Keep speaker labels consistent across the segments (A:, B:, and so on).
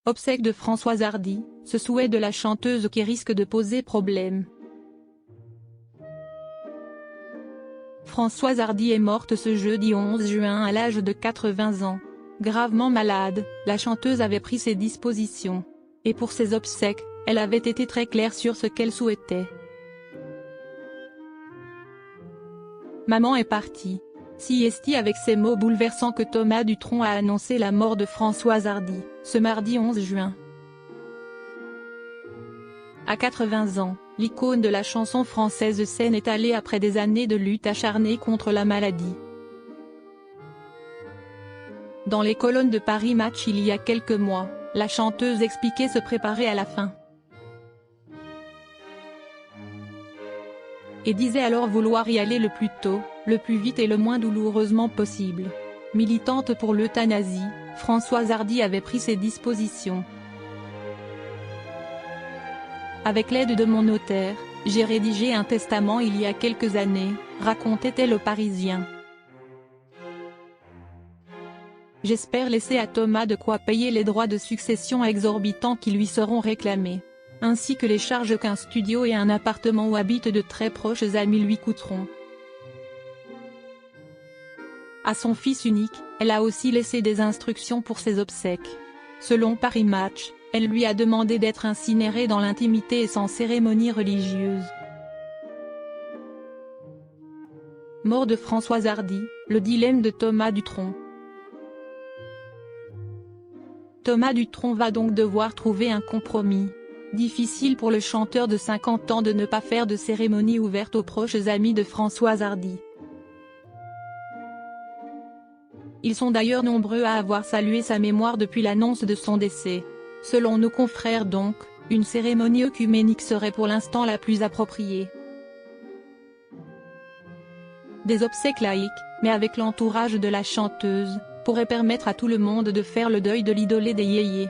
A: Obsèques de Françoise Hardy, ce souhait de la chanteuse qui risque de poser problème. Françoise Hardy est morte ce jeudi 11 juin à l'âge de 80 ans. Gravement malade, la chanteuse avait pris ses dispositions. Et pour ses obsèques, elle avait été très claire sur ce qu'elle souhaitait. Maman est partie. Si est avec ces mots bouleversants que Thomas Dutronc a annoncé la mort de Françoise Hardy, ce mardi 11 juin. À 80 ans, l'icône de la chanson française s'en est allée après des années de lutte acharnée contre la maladie. Dans les colonnes de Paris Match il y a quelques mois, la chanteuse expliquait se préparer à la fin. Et disait alors vouloir y aller le plus tôt, le plus vite et le moins douloureusement possible. Militante pour l'euthanasie, Françoise Hardy avait pris ses dispositions. Avec l'aide de mon notaire, j'ai rédigé un testament il y a quelques années, racontait-elle aux Parisiens. J'espère laisser à Thomas de quoi payer les droits de succession exorbitants qui lui seront réclamés, ainsi que les charges qu'un studio et un appartement où habitent de très proches amis lui coûteront. À son fils unique, elle a aussi laissé des instructions pour ses obsèques. Selon Paris Match, elle lui a demandé d'être incinérée dans l'intimité et sans cérémonie religieuse. Mort de Françoise Hardy, le dilemme de Thomas Dutronc. Thomas Dutronc va donc devoir trouver un compromis. Difficile pour le chanteur de 50 ans de ne pas faire de cérémonie ouverte aux proches amis de Françoise Hardy. Ils sont d'ailleurs nombreux à avoir salué sa mémoire depuis l'annonce de son décès. Selon nos confrères donc, une cérémonie œcuménique serait pour l'instant la plus appropriée. Des obsèques laïques, mais avec l'entourage de la chanteuse, pourraient permettre à tout le monde de faire le deuil de l'idolé des yéyés.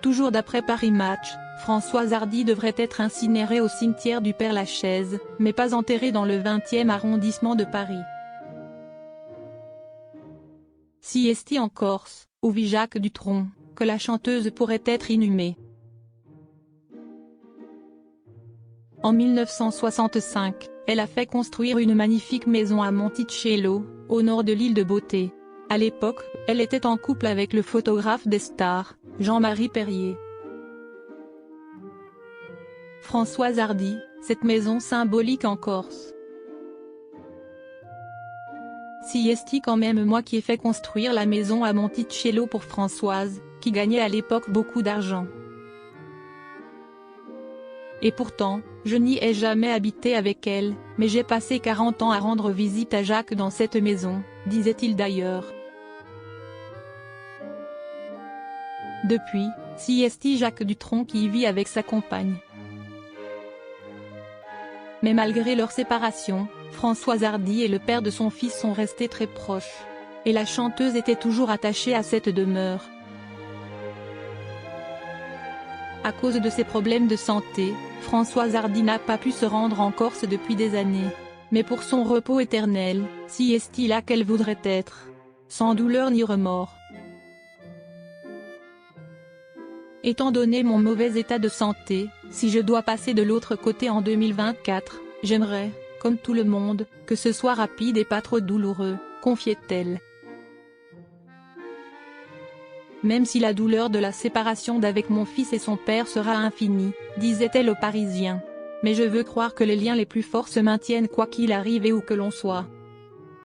A: Toujours d'après Paris Match, Françoise Hardy devrait être incinérée au cimetière du Père-Lachaise, mais pas enterrée dans le 20e arrondissement de Paris. Si est en Corse, où vit Jacques Dutronc, que la chanteuse pourrait être inhumée. En 1965, elle a fait construire une magnifique maison à Monticello, au nord de l'île de Beauté. À l'époque, elle était en couple avec le photographe des stars, Jean-Marie Perrier. Françoise Hardy, cette maison symbolique en Corse. Si est quand même moi qui ai fait construire la maison à Monticello pour Françoise, qui gagnait à l'époque beaucoup d'argent. Et pourtant, je n'y ai jamais habité avec elle, mais j'ai passé 40 ans à rendre visite à Jacques dans cette maison, disait-il d'ailleurs. Depuis, si est Jacques Dutronc qui y vit avec sa compagne. Mais malgré leur séparation, Françoise Hardy et le père de son fils sont restés très proches. Et la chanteuse était toujours attachée à cette demeure. À cause de ses problèmes de santé, Françoise Hardy n'a pas pu se rendre en Corse depuis des années. Mais pour son repos éternel, si est là qu'elle voudrait être. Sans douleur ni remords. Étant donné mon mauvais état de santé, si je dois passer de l'autre côté en 2024, j'aimerais, comme tout le monde, que ce soit rapide et pas trop douloureux, confiait-elle. Même si la douleur de la séparation d'avec mon fils et son père sera infinie, disait-elle aux Parisiens. Mais je veux croire que les liens les plus forts se maintiennent quoi qu'il arrive et où que l'on soit.